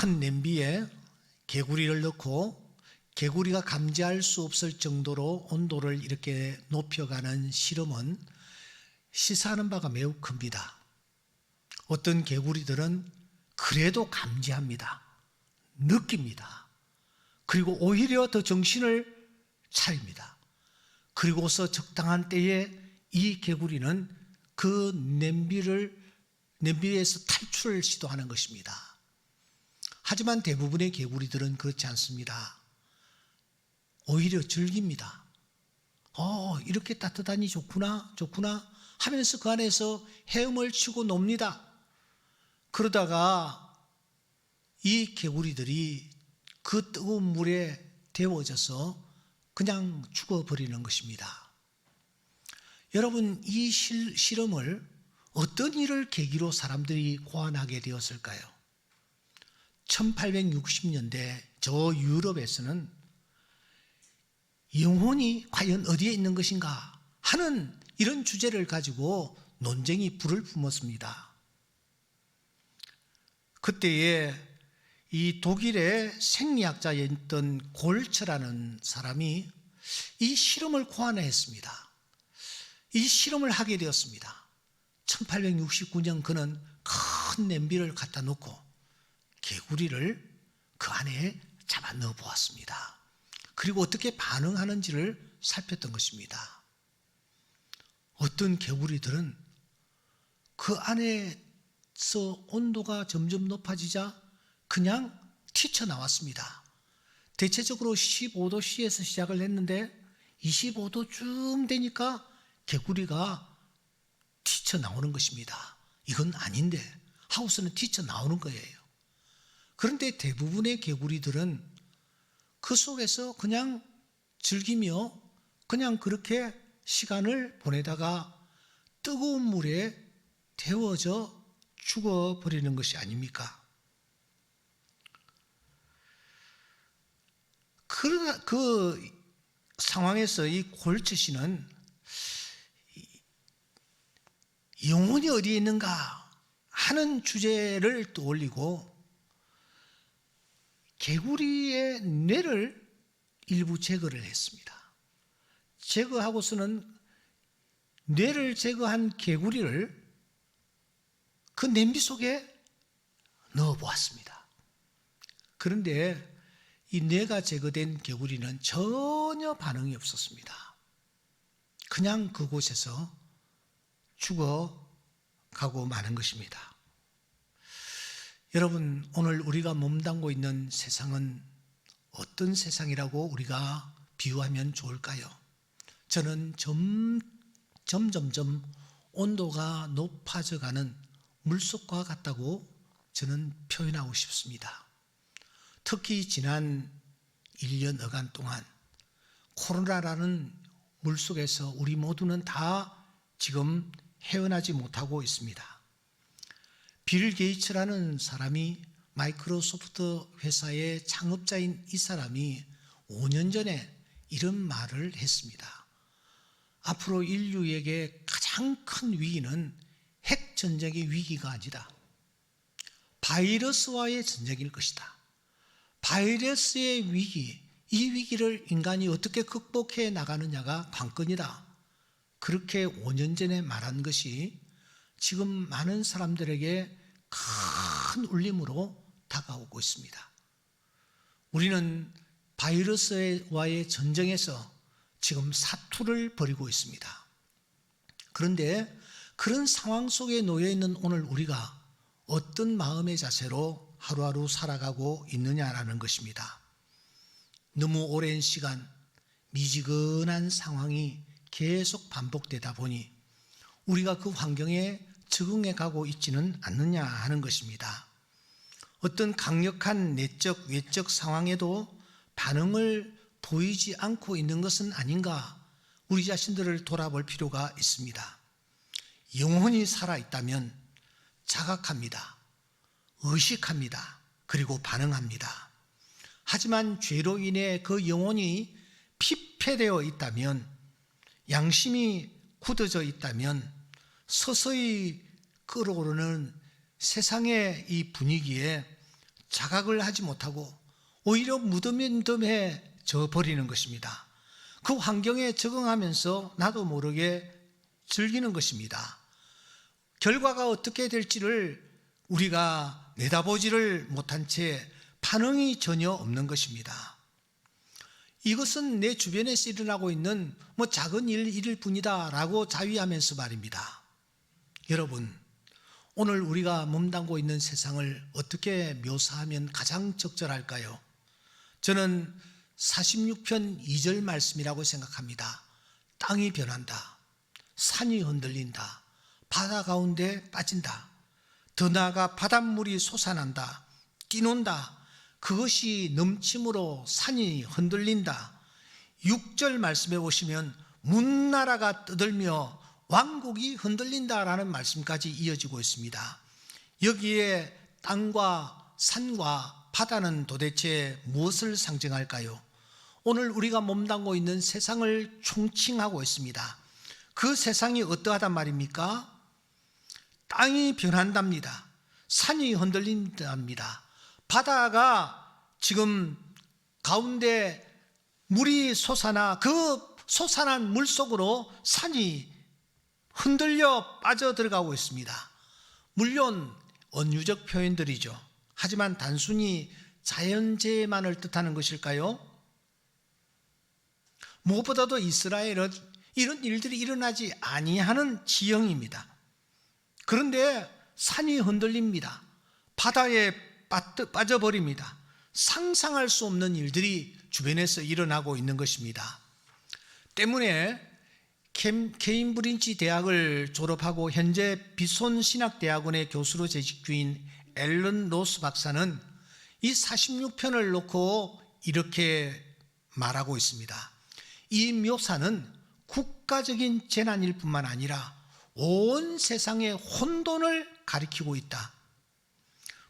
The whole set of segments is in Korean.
큰 냄비에 개구리를 넣고 개구리가 감지할 수 없을 정도로 온도를 이렇게 높여가는 실험은 시사하는 바가 매우 큽니다. 어떤 개구리들은 그래도 감지합니다. 느낍니다. 그리고 오히려 더 정신을 차립니다. 그리고서 적당한 때에 이 개구리는 그 냄비에서 탈출을 시도하는 것입니다. 하지만 대부분의 개구리들은 그렇지 않습니다. 오히려 즐깁니다. 이렇게 따뜻하니 좋구나 하면서 그 안에서 헤엄을 치고 놉니다. 그러다가 이 개구리들이 그 뜨거운 물에 데워져서 그냥 죽어버리는 것입니다. 여러분, 이 실험을 어떤 일을 계기로 사람들이 고안하게 되었을까요? 1860년대 저 유럽에서는 영혼이 과연 어디에 있는 것인가 하는 이런 주제를 가지고 논쟁이 불을 뿜었습니다. 그때에 이 독일의 생리학자였던 골츠라는 사람이 이 실험을 고안했습니다. 이 실험을 하게 되었습니다. 1869년 그는 큰 냄비를 갖다 놓고 개구리를 그 안에 잡아 넣어 보았습니다. 그리고 어떻게 반응하는지를 살폈던 것입니다. 어떤 개구리들은 그 안에서 온도가 점점 높아지자 그냥 튀쳐나왔습니다. 대체적으로 15도씨에서 시작을 했는데 25도쯤 되니까 개구리가 튀쳐나오는 것입니다. 이건 아닌데 하고서는 튀쳐나오는 거예요. 그런데 대부분의 개구리들은 그 속에서 그냥 즐기며 그냥 그렇게 시간을 보내다가 뜨거운 물에 데워져 죽어버리는 것이 아닙니까? 그 상황에서 이 골츠 씨는 영혼이 어디에 있는가 하는 주제를 떠올리고 개구리의 뇌를 일부 제거를 했습니다. 제거하고서는 뇌를 제거한 개구리를 그 냄비 속에 넣어보았습니다. 그런데 이 뇌가 제거된 개구리는 전혀 반응이 없었습니다. 그냥 그곳에서 죽어가고 마는 것입니다. 여러분, 오늘 우리가 몸담고 있는 세상은 어떤 세상이라고 우리가 비유하면 좋을까요? 저는 점점점 온도가 높아져가는 물속과 같다고 저는 표현하고 싶습니다. 특히 지난 1년 여간 동안 코로나라는 물속에서 우리 모두는 다 지금 헤어나지 못하고 있습니다. 빌 게이츠라는 사람이 마이크로소프트 회사의 창업자인 이 사람이 5년 전에 이런 말을 했습니다. 앞으로 인류에게 가장 큰 위기는 핵전쟁의 위기가 아니다. 바이러스와의 전쟁일 것이다. 바이러스의 위기, 이 위기를 인간이 어떻게 극복해 나가느냐가 관건이다. 그렇게 5년 전에 말한 것이 지금 많은 사람들에게 큰 울림으로 다가오고 있습니다. 우리는 바이러스와의 전쟁에서 지금 사투를 벌이고 있습니다. 그런데 그런 상황 속에 놓여 있는 오늘 우리가 어떤 마음의 자세로 하루하루 살아가고 있느냐라는 것입니다. 너무 오랜 시간 미지근한 상황이 계속 반복되다 보니 우리가 그 환경에 적응해 가고 있지는 않느냐 하는 것입니다. 어떤 강력한 내적, 외적 상황에도 반응을 보이지 않고 있는 것은 아닌가, 우리 자신들을 돌아볼 필요가 있습니다. 영혼이 살아있다면 자각합니다. 의식합니다. 그리고 반응합니다. 하지만 죄로 인해 그 영혼이 피폐되어 있다면, 양심이 굳어져 있다면 서서히 끓어오르는 세상의 이 분위기에 자각을 하지 못하고 오히려 무덤덤해져 버리는 것입니다. 그 환경에 적응하면서 나도 모르게 즐기는 것입니다. 결과가 어떻게 될지를 우리가 내다보지를 못한 채 반응이 전혀 없는 것입니다. 이것은 내 주변에서 일어나고 있는 작은 일일 뿐이다 라고 자위하면서 말입니다. 여러분, 오늘 우리가 몸담고 있는 세상을 어떻게 묘사하면 가장 적절할까요? 저는 46편 2절 말씀이라고 생각합니다. 땅이 변한다. 산이 흔들린다. 바다 가운데 빠진다. 더 나아가 바닷물이 솟아난다. 뛰논다. 그것이 넘침으로 산이 흔들린다. 6절 말씀에 보시면 문나라가 떠들며 왕국이 흔들린다라는 말씀까지 이어지고 있습니다. 여기에 땅과 산과 바다는 도대체 무엇을 상징할까요? 오늘 우리가 몸담고 있는 세상을 총칭하고 있습니다. 그 세상이 어떠하단 말입니까? 땅이 변한답니다. 산이 흔들린답니다. 바다가 지금 가운데 물이 솟아나 그 솟아난 물 속으로 산이 흔들려 빠져들어가고 있습니다. 물론 은유적 표현들이죠. 하지만 단순히 자연재해만을 뜻하는 것일까요? 무엇보다도 이스라엘은 이런 일들이 일어나지 아니하는 지형입니다. 그런데 산이 흔들립니다. 바다에 빠져버립니다. 상상할 수 없는 일들이 주변에서 일어나고 있는 것입니다. 때문에 케임브리지 대학을 졸업하고 현재 비손 신학대학원의 교수로 재직 중인 앨런 로스 박사는 이 46편을 놓고 이렇게 말하고 있습니다. 이 묘사는 국가적인 재난일 뿐만 아니라 온 세상의 혼돈을 가리키고 있다.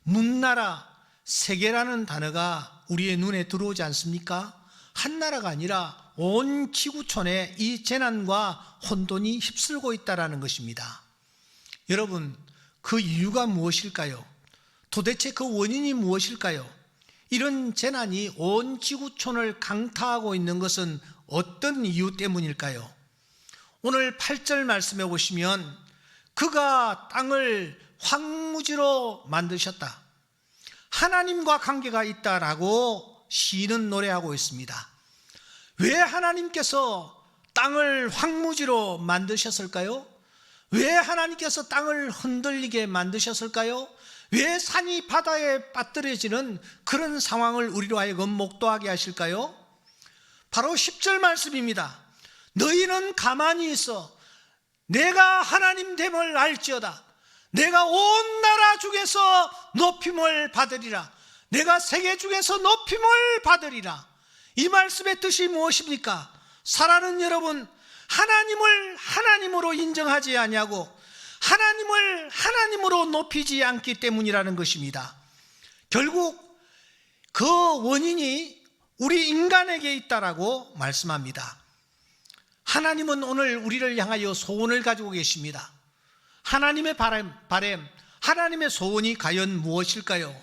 문나라, 세계라는 단어가 우리의 눈에 들어오지 않습니까? 한 나라가 아니라 온 지구촌에 이 재난과 혼돈이 휩쓸고 있다는 것입니다. 여러분, 그 이유가 무엇일까요? 도대체 그 원인이 무엇일까요? 이런 재난이 온 지구촌을 강타하고 있는 것은 어떤 이유 때문일까요? 오늘 8절 말씀해 보시면 그가 땅을 황무지로 만드셨다. 하나님과 관계가 있다라고 시인은 노래하고 있습니다. 왜 하나님께서 땅을 황무지로 만드셨을까요? 왜 하나님께서 땅을 흔들리게 만드셨을까요? 왜 산이 바다에 빠뜨려지는 그런 상황을 우리로 하여금 목도하게 하실까요? 바로 10절 말씀입니다. 너희는 가만히 있어 내가 하나님 됨을 알지어다. 내가 온 나라 중에서 높임을 받으리라. 내가 세계 중에서 높임을 받으리라. 이 말씀의 뜻이 무엇입니까? 사랑하는 여러분, 하나님을 하나님으로 인정하지 아니하고 하나님을 하나님으로 높이지 않기 때문이라는 것입니다. 결국 그 원인이 우리 인간에게 있다라고 말씀합니다. 하나님은 오늘 우리를 향하여 소원을 가지고 계십니다. 하나님의 바람, 하나님의 소원이 과연 무엇일까요?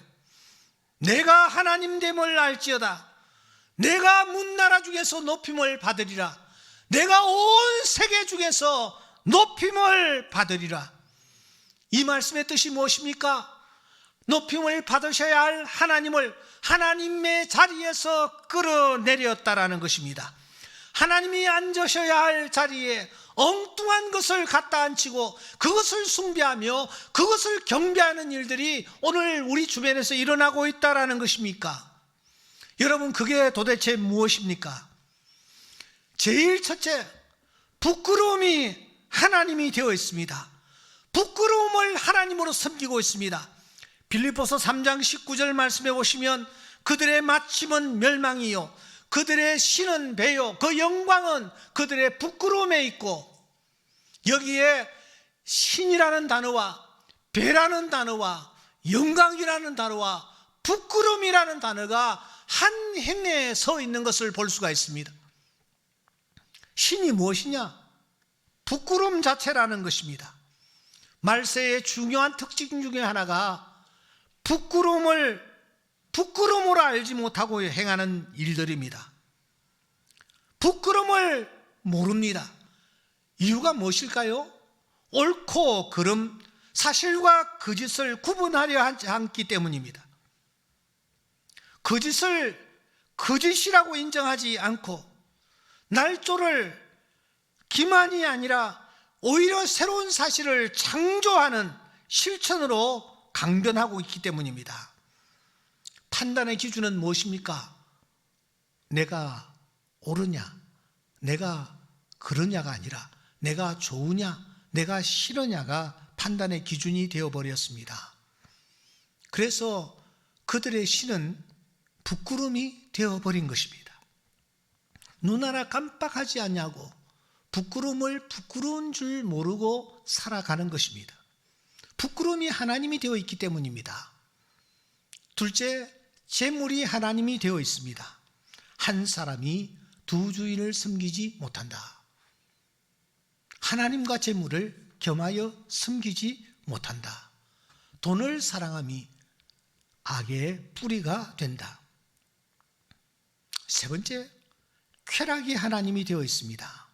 내가 하나님 됨을 알지어다. 내가 문나라 중에서 높임을 받으리라. 내가 온 세계 중에서 높임을 받으리라. 이 말씀의 뜻이 무엇입니까? 높임을 받으셔야 할 하나님을 하나님의 자리에서 끌어내렸다라는 것입니다. 하나님이 앉으셔야 할 자리에 엉뚱한 것을 갖다 앉히고 그것을 숭배하며 그것을 경배하는 일들이 오늘 우리 주변에서 일어나고 있다라는 것입니까? 여러분, 그게 도대체 무엇입니까? 제일 첫째, 부끄러움이 하나님이 되어 있습니다. 부끄러움을 하나님으로 섬기고 있습니다. 빌립보서 3장 19절 말씀해 보시면 그들의 마침은 멸망이요 그들의 신은 배요 그 영광은 그들의 부끄러움에 있고, 여기에 신이라는 단어와 배라는 단어와 영광이라는 단어와 부끄러움이라는 단어가 한 행에 서 있는 것을 볼 수가 있습니다. 신이 무엇이냐? 부끄러움 자체라는 것입니다. 말세의 중요한 특징 중에 하나가 부끄러움을 부끄러움으로 알지 못하고 행하는 일들입니다. 부끄러움을 모릅니다. 이유가 무엇일까요? 옳고 그름, 사실과 거짓을 구분하려 하지 않기 때문입니다. 거짓을 거짓이라고 인정하지 않고 날조를 기만이 아니라 오히려 새로운 사실을 창조하는 실천으로 강변하고 있기 때문입니다. 판단의 기준은 무엇입니까? 내가 옳으냐, 내가 그러냐가 아니라 내가 좋으냐, 내가 싫으냐가 판단의 기준이 되어버렸습니다. 그래서 그들의 신은 부끄러움이 되어버린 것입니다. 눈 하나 깜빡하지 않냐고 부끄러움을 부끄러운 줄 모르고 살아가는 것입니다. 부끄러움이 하나님이 되어 있기 때문입니다. 둘째, 재물이 하나님이 되어 있습니다. 한 사람이 두 주인을 섬기지 못한다. 하나님과 재물을 겸하여 섬기지 못한다. 돈을 사랑함이 악의 뿌리가 된다. 세 번째, 쾌락이 하나님이 되어 있습니다.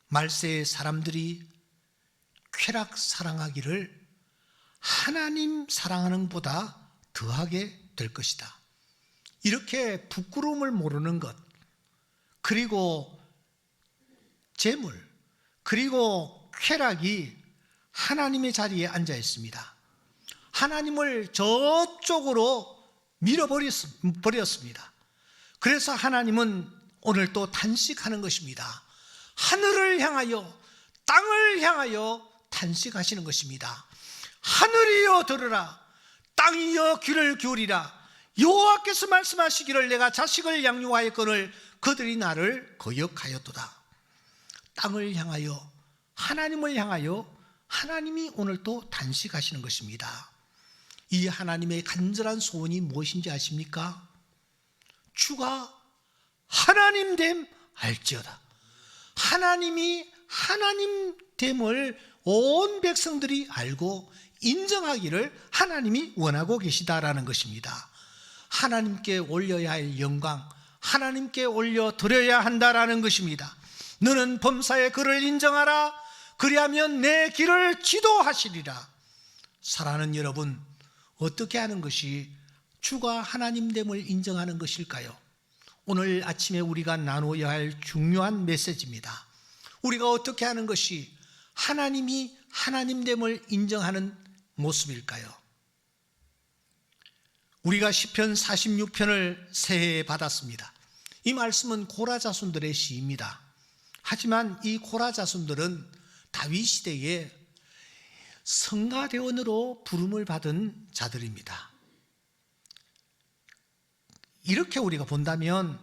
말세의 사람들이 쾌락 사랑하기를 하나님 사랑하는 보다 더하게 될 것이다. 이렇게 부끄러움을 모르는 것, 그리고 재물, 그리고 쾌락이 하나님의 자리에 앉아 있습니다. 하나님을 저쪽으로 밀어버렸습니다. 그래서 하나님은 오늘 또 단식하는 것입니다. 하늘을 향하여, 땅을 향하여 단식하시는 것입니다. 하늘이여 들으라, 땅이여 귀를 기울이라. 여호와께서 말씀하시기를 내가 자식을 양육하였거늘 그들이 나를 거역하였도다. 땅을 향하여, 하나님을 향하여 하나님이 오늘 또 단식하시는 것입니다. 이 하나님의 간절한 소원이 무엇인지 아십니까? 주가 하나님됨 알지어다. 하나님이 하나님됨을 온 백성들이 알고 인정하기를 하나님이 원하고 계시다라는 것입니다. 하나님께 올려야 할 영광, 하나님께 올려드려야 한다라는 것입니다. 너는 범사의 그를 인정하라. 그리하면 내 길을 지도하시리라. 사랑하는 여러분, 어떻게 하는 것이 주가 하나님됨을 인정하는 것일까요? 오늘 아침에 우리가 나누어야 할 중요한 메시지입니다. 우리가 어떻게 하는 것이 하나님이 하나님됨을 인정하는 모습일까요? 우리가 시편 46편을 새해에 받았습니다. 이 말씀은 고라 자손들의 시입니다. 하지만 이 고라 자손들은 다윗 시대에 성가대원으로 부름을 받은 자들입니다. 이렇게 우리가 본다면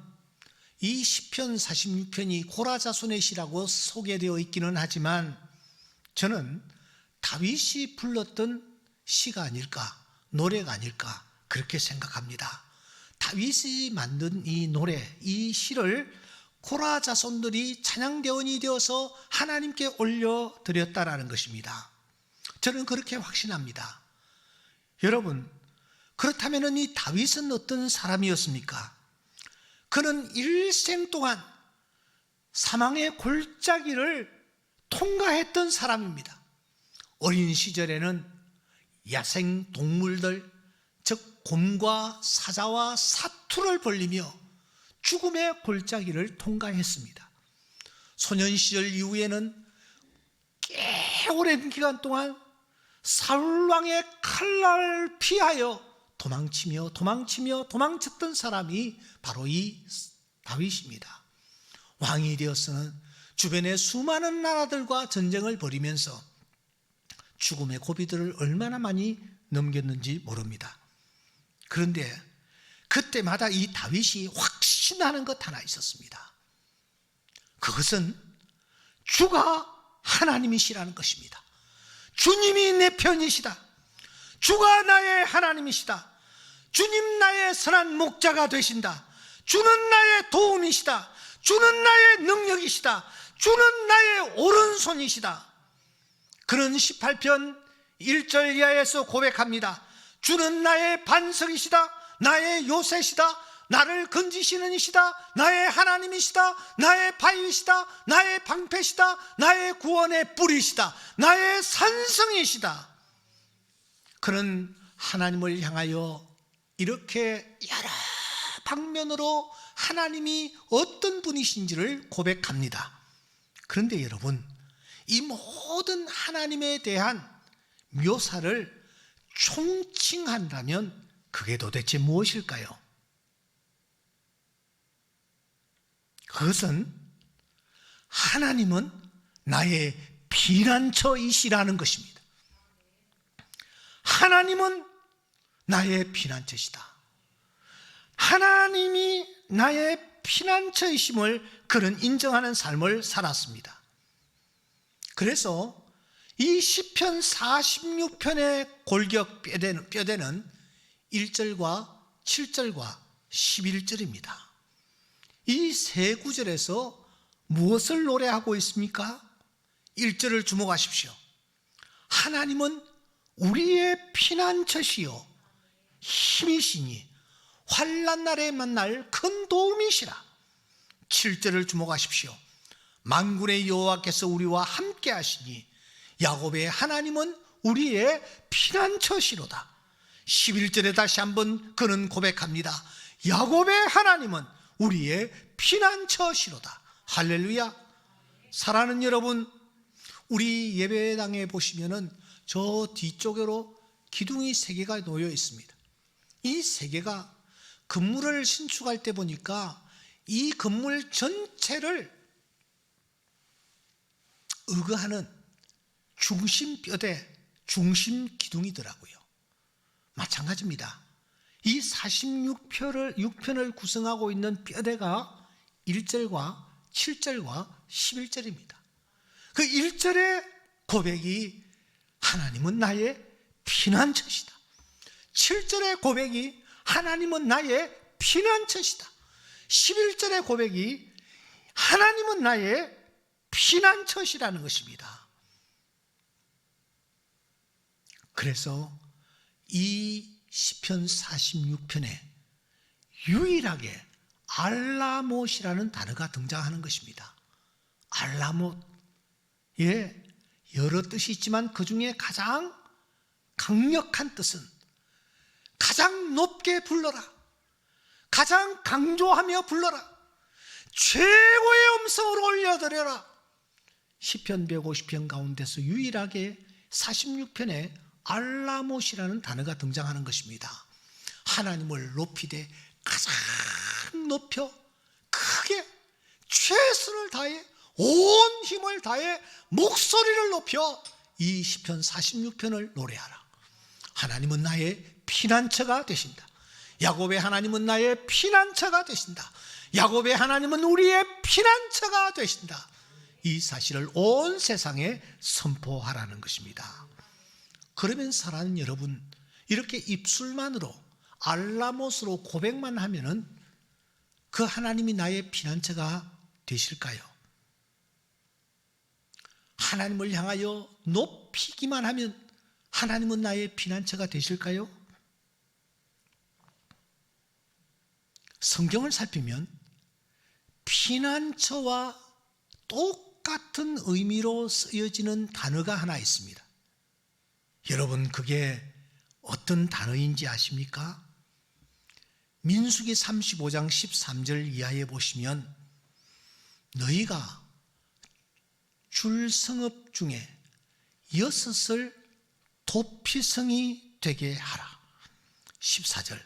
이 시편 46편이 고라 자손의 시라고 소개되어 있기는 하지만 저는 다윗이 불렀던 시가 아닐까, 노래가 아닐까 그렇게 생각합니다. 다윗이 만든 이 노래, 이 시를 고라 자손들이 찬양대원이 되어서 하나님께 올려드렸다라는 것입니다. 저는 그렇게 확신합니다. 여러분, 그렇다면 이 다윗은 어떤 사람이었습니까? 그는 일생 동안 사망의 골짜기를 통과했던 사람입니다. 어린 시절에는 야생 동물들, 즉 곰과 사자와 사투를 벌리며 죽음의 골짜기를 통과했습니다. 소년 시절 이후에는 꽤 오랜 기간 동안 사울 왕의 칼날을 피하여 도망쳤던 사람이 바로 이 다윗입니다. 왕이 되어서는 주변의 수많은 나라들과 전쟁을 벌이면서 죽음의 고비들을 얼마나 많이 넘겼는지 모릅니다. 그런데 그때마다 이 다윗이 확신하는 것 하나 있었습니다. 그것은 주가 하나님이시라는 것입니다. 주님이 내 편이시다. 주가 나의 하나님이시다. 주님 나의 선한 목자가 되신다. 주는 나의 도움이시다. 주는 나의 능력이시다. 주는 나의 오른손이시다. 그는 18편 1절 이하에서 고백합니다. 주는 나의 반석이시다. 나의 요새시다, 나를 건지시는 이시다, 나의 하나님이시다, 나의 바위시다, 나의 방패시다, 나의 구원의 뿌리시다, 나의 산성이시다. 그런 하나님을 향하여 이렇게 여러 방면으로 하나님이 어떤 분이신지를 고백합니다. 그런데 여러분, 이 모든 하나님에 대한 묘사를 총칭한다면 그게 도대체 무엇일까요? 그것은 하나님은 나의 피난처이시라는 것입니다. 하나님은 나의 피난처시다. 하나님이 나의 피난처이심을 그는 인정하는 삶을 살았습니다. 그래서 이 시편 46편의 골격 뼈대는 1절과 7절과 11절입니다. 이 세 구절에서 무엇을 노래하고 있습니까? 1절을 주목하십시오. 하나님은 우리의 피난처시요 힘이시니 환난 날에 만날 큰 도움이시라. 7절을 주목하십시오. 만군의 여호와께서 우리와 함께 하시니 야곱의 하나님은 우리의 피난처시로다. 11절에 다시 한번 그는 고백합니다. 야곱의 하나님은 우리의 피난처시로다. 할렐루야. 사랑하는 여러분, 우리 예배당에 보시면은 저 뒤쪽으로 기둥이 3개가 놓여 있습니다. 이 3개가 건물을 신축할 때 보니까 이 건물 전체를 의거하는 중심 뼈대, 중심 기둥이더라고요. 마찬가지입니다. 이 46편을 구성하고 있는 뼈대가 1절과 7절과 11절입니다. 그 1절의 고백이 하나님은 나의 피난처시다. 7절의 고백이 하나님은 나의 피난처시다. 11절의 고백이 하나님은 나의 피난처시라는 것입니다. 그래서 이 시편 46편에 유일하게 알라못이라는 단어가 등장하는 것입니다. 알라못, 예, 여러 뜻이 있지만 그 중에 가장 강력한 뜻은 가장 높게 불러라, 가장 강조하며 불러라, 최고의 음성으로 올려드려라. 시편 150편 가운데서 유일하게 46편에 알라못이라는 단어가 등장하는 것입니다. 하나님을 높이되 가장 높여 크게 최선을 다해 온 힘을 다해 목소리를 높여 이 시편 46편을 노래하라. 하나님은 나의 피난처가 되신다. 야곱의 하나님은 나의 피난처가 되신다. 야곱의 하나님은 우리의 피난처가 되신다. 이 사실을 온 세상에 선포하라는 것입니다. 그러면 사랑하는 여러분, 이렇게 입술만으로 알라못으로 고백만 하면은 그 하나님이 나의 피난처가 되실까요? 하나님을 향하여 높이기만 하면 하나님은 나의 피난처가 되실까요? 성경을 살피면 피난처와 똑같은 의미로 쓰여지는 단어가 하나 있습니다. 여러분, 그게 어떤 단어인지 아십니까? 민수기 35장 13절 이하에 보시면 너희가 줄 성읍 중에 6을 도피성이 되게 하라. 14절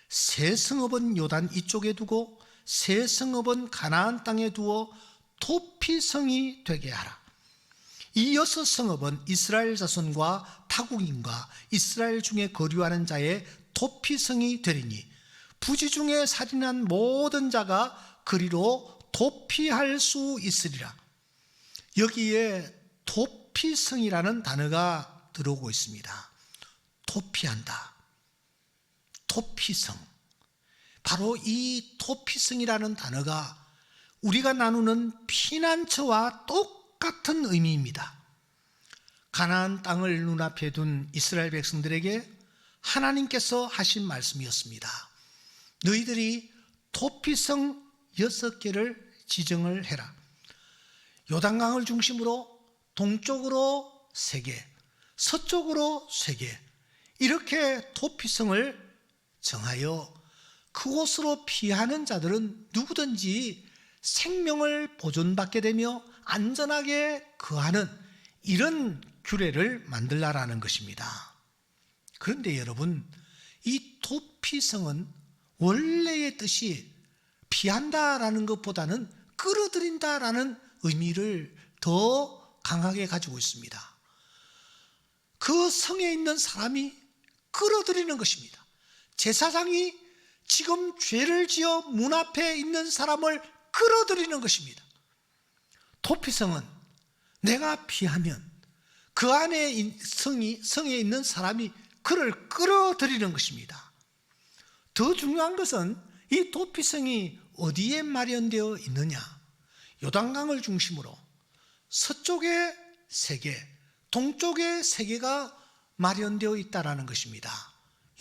세 성읍은 요단 이쪽에 두고 세 성읍은 가나안 땅에 두어 도피성이 되게 하라. 이 6성읍은 이스라엘 자손과 타국인과 이스라엘 중에 거류하는 자의 도피성이 되리니 부지 중에 살인한 모든 자가 그리로 도피할 수 있으리라. 여기에 도피성이라는 단어가 들어오고 있습니다. 도피한다, 도피성. 바로 이 도피성이라는 단어가 우리가 나누는 피난처와 똑같은 의미입니다. 가나안 땅을 눈앞에 둔 이스라엘 백성들에게 하나님께서 하신 말씀이었습니다. 너희들이 토피성 6개를 지정을 해라. 요단강을 중심으로 동쪽으로 3개, 서쪽으로 3개, 이렇게 토피성을 정하여 그곳으로 피하는 자들은 누구든지 생명을 보존받게 되며 안전하게 거하는 이런 규례를 만들라라는 것입니다. 그런데 여러분, 이 토피성은 원래의 뜻이 피한다라는 것보다는 끌어들인다라는 의미를 더 강하게 가지고 있습니다. 그 성에 있는 사람이 끌어들이는 것입니다. 제사장이 지금 죄를 지어 문 앞에 있는 사람을 끌어들이는 것입니다. 토피성은 내가 피하면 그 안에 성에 있는 사람이 그를 끌어들이는 것입니다. 더 중요한 것은 이 토피성이 어디에 마련되어 있느냐? 요단강을 중심으로 서쪽에 3개, 동쪽에 3개가 마련되어 있다는 것입니다.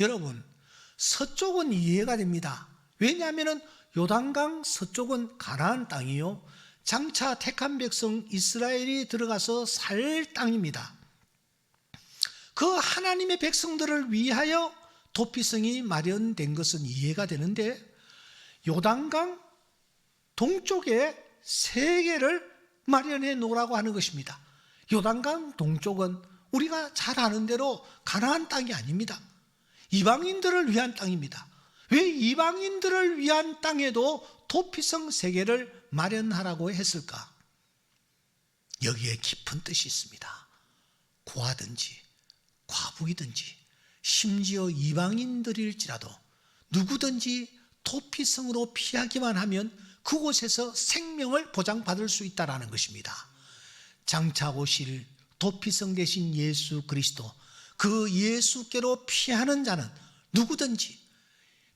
여러분, 서쪽은 이해가 됩니다. 왜냐하면 요단강 서쪽은 가나안 땅이요, 장차 택한 백성 이스라엘이 들어가서 살 땅입니다. 그 하나님의 백성들을 위하여 토피성이 마련된 것은 이해가 되는데, 요단강 동쪽에 3개를 마련해 놓으라고 하는 것입니다. 요단강 동쪽은 우리가 잘 아는 대로 가나안 땅이 아닙니다. 이방인들을 위한 땅입니다. 왜 이방인들을 위한 땅에도 토피성 3개를 마련하라고 했을까? 여기에 깊은 뜻이 있습니다. 고아든지 과부이든지 심지어 이방인들일지라도 누구든지 토피성으로 피하기만 하면 그곳에서 생명을 보장받을 수 있다는 것입니다. 장차 오실 토피성 대신 예수 그리스도, 그 예수께로 피하는 자는 누구든지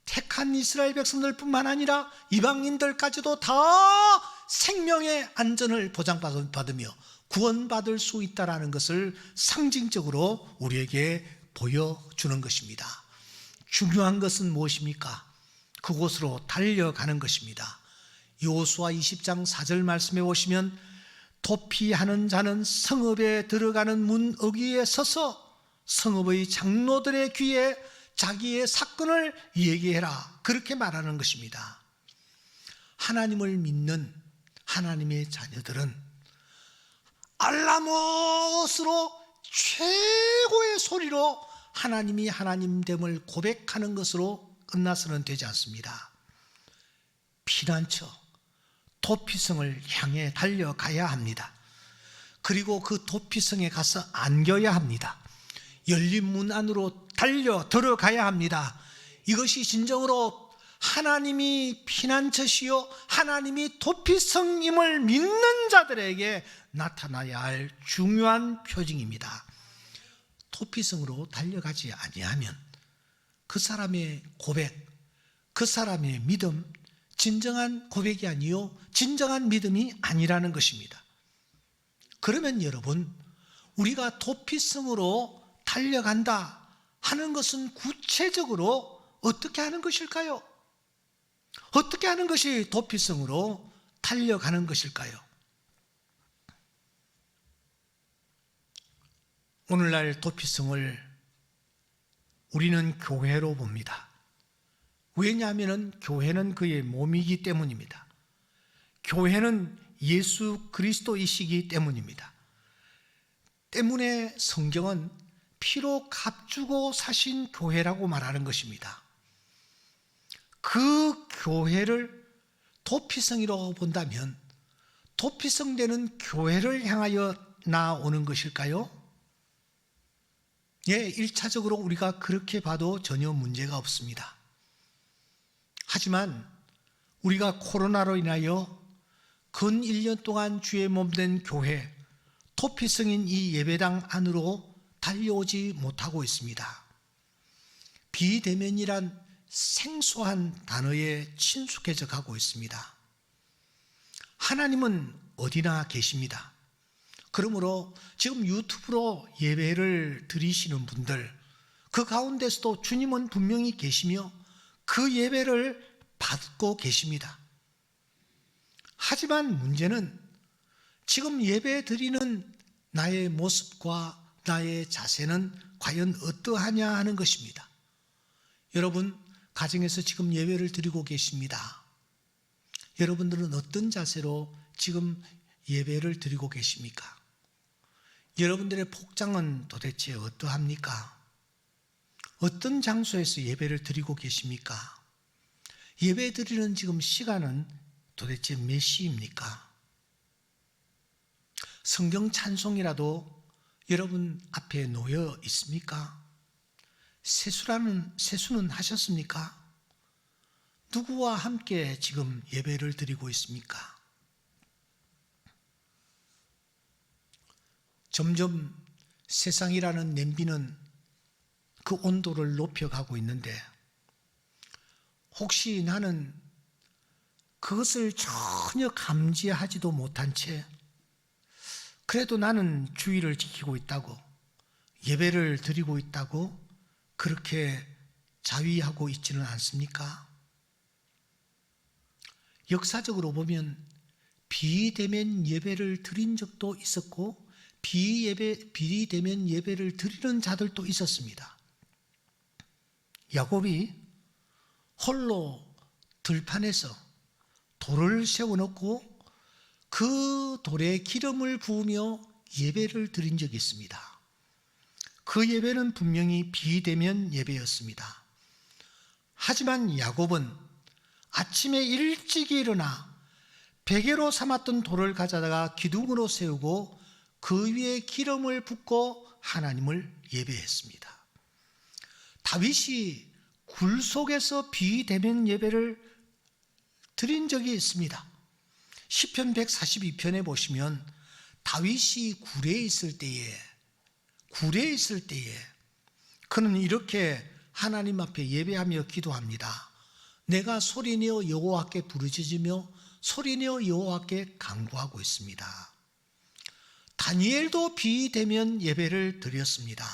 택한 이스라엘 백성들 뿐만 아니라 이방인들까지도 다 생명의 안전을 보장받으며 구원받을 수 있다는 것을 상징적으로 우리에게 보여주는 것입니다. 중요한 것은 무엇입니까? 그곳으로 달려가는 것입니다. 여호수아 20장 4절 말씀에 보시면 도피하는 자는 성읍에 들어가는 문 어귀에 서서 성읍의 장로들의 귀에 자기의 사건을 얘기해라, 그렇게 말하는 것입니다. 하나님을 믿는 하나님의 자녀들은 알라못으로 최고의 소리로 하나님이 하나님됨을 고백하는 것으로 끝나서는 되지 않습니다. 피난처, 도피성을 향해 달려가야 합니다. 그리고 그 도피성에 가서 안겨야 합니다. 열린 문 안으로 달려 들어가야 합니다. 이것이 진정으로 하나님이 피난처시요 하나님이 도피성임을 믿는 자들에게 나타나야 할 중요한 표징입니다. 도피성으로 달려가지 아니하면 그 사람의 고백, 그 사람의 믿음, 진정한 고백이 아니요 진정한 믿음이 아니라는 것입니다. 그러면 여러분, 우리가 도피성으로 달려간다 하는 것은 구체적으로 어떻게 하는 것일까요? 어떻게 하는 것이 도피성으로 달려가는 것일까요? 오늘날 도피성을 우리는 교회로 봅니다. 왜냐하면 교회는 그의 몸이기 때문입니다. 교회는 예수 그리스도이시기 때문입니다. 때문에 성경은 피로 값주고 사신 교회라고 말하는 것입니다. 그 교회를 도피성이라고 본다면 도피성되는 교회를 향하여 나오는 것일까요? 예, 1차적으로 우리가 그렇게 봐도 전혀 문제가 없습니다. 하지만 우리가 코로나로 인하여 근 1년 동안 주의 몸된 교회, 토피성인 이 예배당 안으로 달려오지 못하고 있습니다. 비대면이란 생소한 단어에 친숙해져 가고 있습니다. 하나님은 어디나 계십니다. 그러므로 지금 유튜브로 예배를 드리시는 분들, 그 가운데서도 주님은 분명히 계시며 그 예배를 받고 계십니다. 하지만 문제는 지금 예배 드리는 나의 모습과 나의 자세는 과연 어떠하냐 하는 것입니다. 여러분, 가정에서 지금 예배를 드리고 계십니다. 여러분들은 어떤 자세로 지금 예배를 드리고 계십니까? 여러분들의 복장은 도대체 어떠합니까? 어떤 장소에서 예배를 드리고 계십니까? 예배 드리는 지금 시간은 도대체 몇 시입니까? 성경 찬송이라도 여러분 앞에 놓여 있습니까? 세수는 하셨습니까? 누구와 함께 지금 예배를 드리고 있습니까? 점점 세상이라는 냄비는 그 온도를 높여가고 있는데 혹시 나는 그것을 전혀 감지하지도 못한 채 그래도 나는 주의를 지키고 있다고, 예배를 드리고 있다고 그렇게 자위하고 있지는 않습니까? 역사적으로 보면 비대면 예배를 드린 적도 있었고 비대면 예배를 드리는 자들도 있었습니다. 야곱이 홀로 들판에서 돌을 세워놓고 그 돌에 기름을 부으며 예배를 드린 적이 있습니다. 그 예배는 분명히 비대면 예배였습니다. 하지만 야곱은 아침에 일찍 일어나 베개로 삼았던 돌을 가져다가 기둥으로 세우고 그 위에 기름을 붓고 하나님을 예배했습니다. 다윗이 굴 속에서 비대면 예배를 드린 적이 있습니다. 시편 142편에 보시면 다윗이 굴에 있을 때에 그는 이렇게 하나님 앞에 예배하며 기도합니다. 내가 소리내어 여호와께 부르짖으며 소리내어 여호와께 간구하고 있습니다. 다니엘도 비대면 예배를 드렸습니다.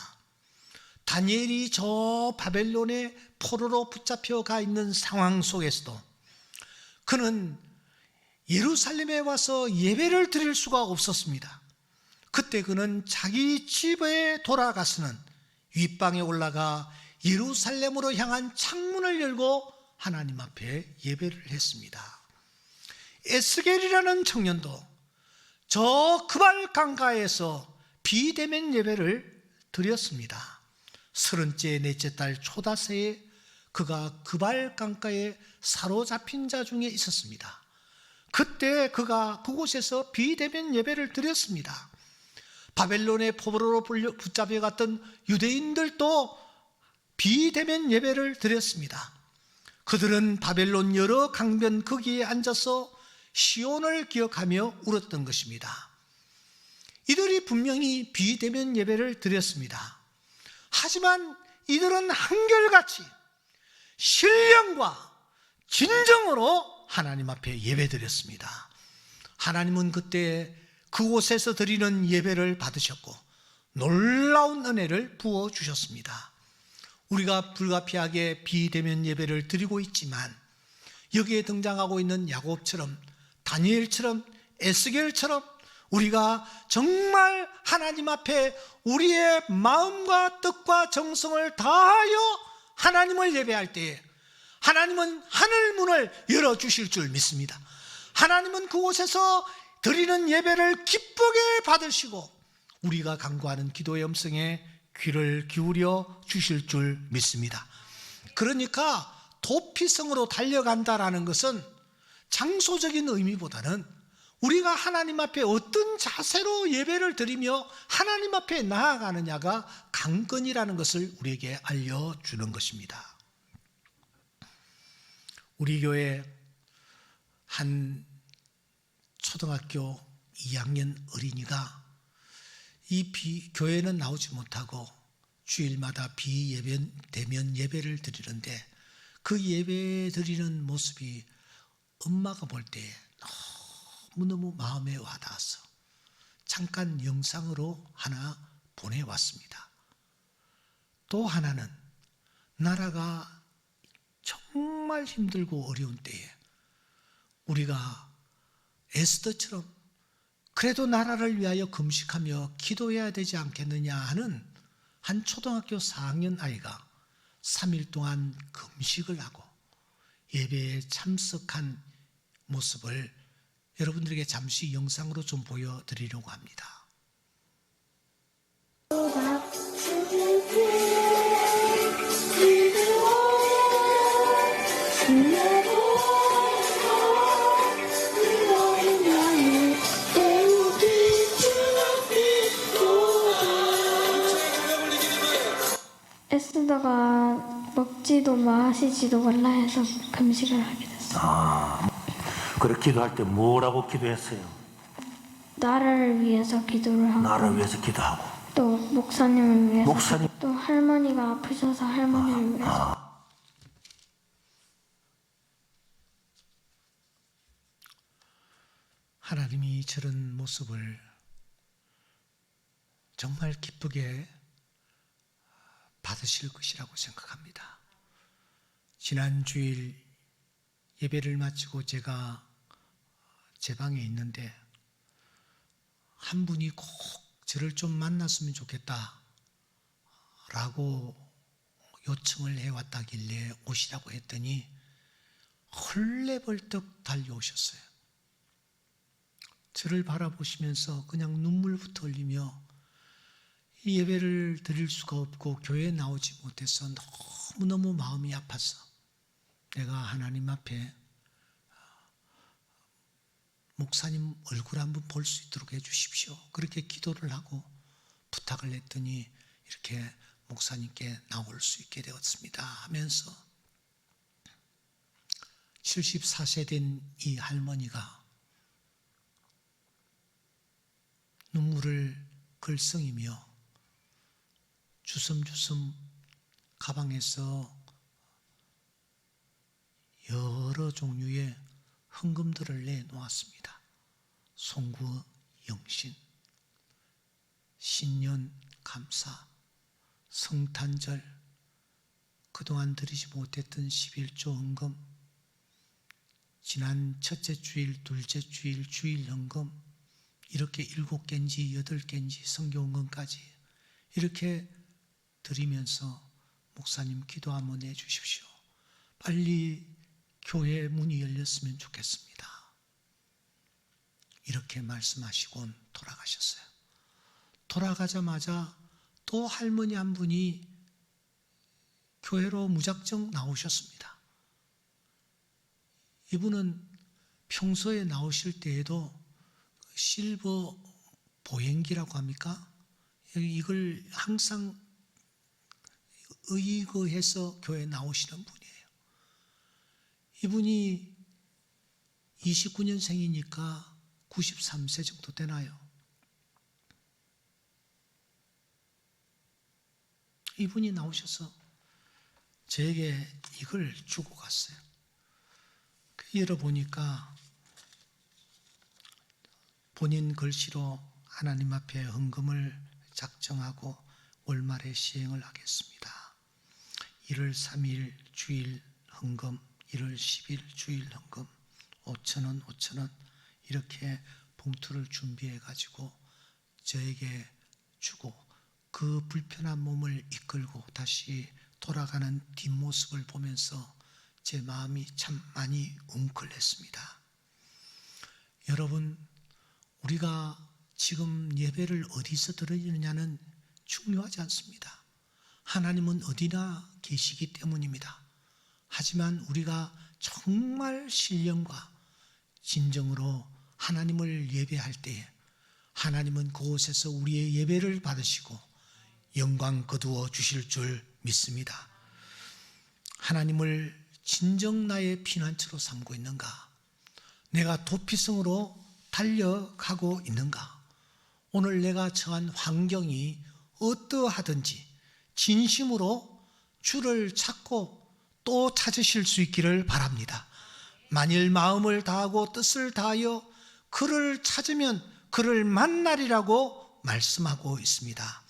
다니엘이 저 바벨론의 포로로 붙잡혀가 있는 상황 속에서도 그는 예루살렘에 와서 예배를 드릴 수가 없었습니다. 그때 그는 자기 집에 돌아가서는 윗방에 올라가 예루살렘으로 향한 창문을 열고 하나님 앞에 예배를 했습니다. 에스겔이라는 청년도 저 그발 강가에서 비대면 예배를 드렸습니다. 30째 넷째 달 초다새에 그가 그발 강가에 사로잡힌 자 중에 있었습니다. 그때 그가 그곳에서 비대면 예배를 드렸습니다. 바벨론의 포로로 붙잡혀갔던 유대인들도 비대면 예배를 드렸습니다. 그들은 바벨론 여러 강변 거기에 앉아서 시온을 기억하며 울었던 것입니다. 이들이 분명히 비대면 예배를 드렸습니다. 하지만 이들은 한결같이 신령과 진정으로 하나님 앞에 예배드렸습니다. 하나님은 그때 그곳에서 드리는 예배를 받으셨고 놀라운 은혜를 부어주셨습니다. 우리가 불가피하게 비대면 예배를 드리고 있지만 여기에 등장하고 있는 야곱처럼 다니엘처럼 에스겔처럼 우리가 정말 하나님 앞에 우리의 마음과 뜻과 정성을 다하여 하나님을 예배할 때에 하나님은 하늘 문을 열어주실 줄 믿습니다. 하나님은 그곳에서 드리는 예배를 기쁘게 받으시고 우리가 간구하는 기도의 음성에 귀를 기울여 주실 줄 믿습니다. 그러니까 도피성으로 달려간다라는 것은 장소적인 의미보다는 우리가 하나님 앞에 어떤 자세로 예배를 드리며 하나님 앞에 나아가느냐가 강건이라는 것을 우리에게 알려주는 것입니다. 우리 교회 한 초등학교 2학년 어린이가 교회는 나오지 못하고 주일마다 비대면 예배를 드리는데 그 예배 드리는 모습이 엄마가 볼 때 너무너무 마음에 와닿아서 잠깐 영상으로 하나 보내왔습니다. 또 하나는 나라가 정말 정말 힘들고 어려운 때에 우리가 에스더처럼 그래도 나라를 위하여 금식하며 기도해야 되지 않겠느냐 하는 한 초등학교 4학년 아이가 3일 동안 금식을 하고 예배에 참석한 모습을 여러분들에게 잠시 영상으로 좀 보여드리려고 합니다. 에스더가 먹지도 마시지도 말라 해서 금식을 하게 됐어요. 그래 기도할 때 뭐라고 기도했어요? 나라를 위해서 기도를 하고 나를 위해서 기도하고 또 목사님을 위해서 목사님. 또 할머니가 아프셔서 할머니를 위해서 하나님이 저런 모습을 정말 기쁘게 받으실 것이라고 생각합니다. 지난 주일 예배를 마치고 제가 제 방에 있는데 한 분이 꼭 저를 좀 만났으면 좋겠다 라고 요청을 해왔다길래 오시라고 했더니 헐레벌떡 달려오셨어요. 저를 바라보시면서 그냥 눈물부터 흘리며 이 예배를 드릴 수가 없고 교회에 나오지 못해서 너무너무 마음이 아파서 내가 하나님 앞에 목사님 얼굴 한번 볼 수 있도록 해주십시오. 그렇게 기도를 하고 부탁을 했더니 이렇게 목사님께 나올 수 있게 되었습니다 하면서 74세 된 이 할머니가 눈물을 글썽이며 주섬주섬 가방에서 여러 종류의 헌금들을 내놓았습니다. 송구 영신, 신년 감사, 성탄절, 그동안 드리지 못했던 11조 헌금, 지난 첫째 주일, 둘째 주일, 주일 헌금, 이렇게 7개인지 8개인지 성경헌금까지 이렇게 드리면서 목사님 기도 한번 해주십시오. 빨리 교회 문이 열렸으면 좋겠습니다. 이렇게 말씀하시곤 돌아가셨어요. 돌아가자마자 또 할머니 한 분이 교회로 무작정 나오셨습니다. 이분은 평소에 나오실 때에도 실버 보행기라고 합니까? 이걸 항상 의거해서 교회에 나오시는 분이에요. 이분이 29년생이니까 93세 정도 되나요? 이분이 나오셔서 저에게 이걸 주고 갔어요. 열어보니까 본인 글씨로 하나님 앞에 헌금을 작정하고 월말에 시행을 하겠습니다. 1월 3일 주일 헌금, 1월 10일 주일 헌금 5,000원, 5,000원 이렇게 봉투를 준비해 가지고 저에게 주고 그 불편한 몸을 이끌고 다시 돌아가는 뒷모습을 보면서 제 마음이 참 많이 웅클했습니다. 여러분, 우리가 지금 예배를 어디서 드리느냐는 중요하지 않습니다. 하나님은 어디나 계시기 때문입니다. 하지만 우리가 정말 신령과 진정으로 하나님을 예배할 때에 하나님은 그곳에서 우리의 예배를 받으시고 영광 거두어 주실 줄 믿습니다. 하나님을 진정 나의 피난처로 삼고 있는가? 내가 도피성으로 달려가고 있는가? 오늘 내가 처한 환경이 어떠하든지 진심으로 주를 찾고 또 찾으실 수 있기를 바랍니다. 만일 마음을 다하고 뜻을 다하여 그를 찾으면 그를 만나리라고 말씀하고 있습니다.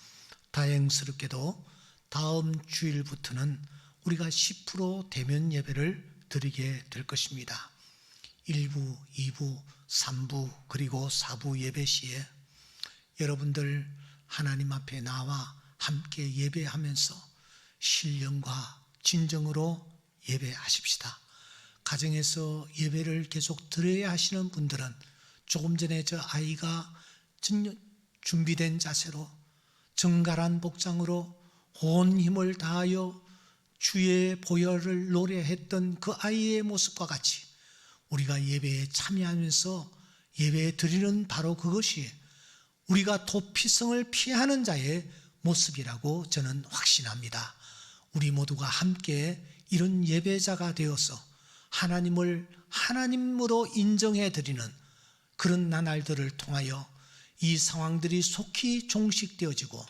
다행스럽게도 다음 주일부터는 우리가 10% 대면 예배를 드리게 될 것입니다. 1부, 2부, 3부 그리고 4부 예배 시에 여러분들 하나님 앞에 나와 함께 예배하면서 신령과 진정으로 예배하십시다. 가정에서 예배를 계속 드려야 하시는 분들은 조금 전에 저 아이가 준비된 자세로 정갈한 복장으로 온 힘을 다하여 주의 보혈을 노래했던 그 아이의 모습과 같이 우리가 예배에 참여하면서 예배에 드리는 바로 그것이 우리가 도피성을 피하는 자의 모습이라고 저는 확신합니다. 우리 모두가 함께 이런 예배자가 되어서 하나님을 하나님으로 인정해 드리는 그런 나날들을 통하여 이 상황들이 속히 종식되어지고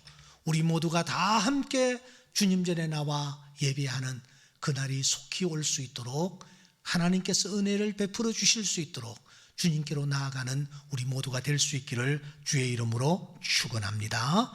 우리 모두가 다 함께 주님 전에 나와 예배하는 그날이 속히 올 수 있도록 하나님께서 은혜를 베풀어 주실 수 있도록 주님께로 나아가는 우리 모두가 될 수 있기를 주의 이름으로 축원합니다.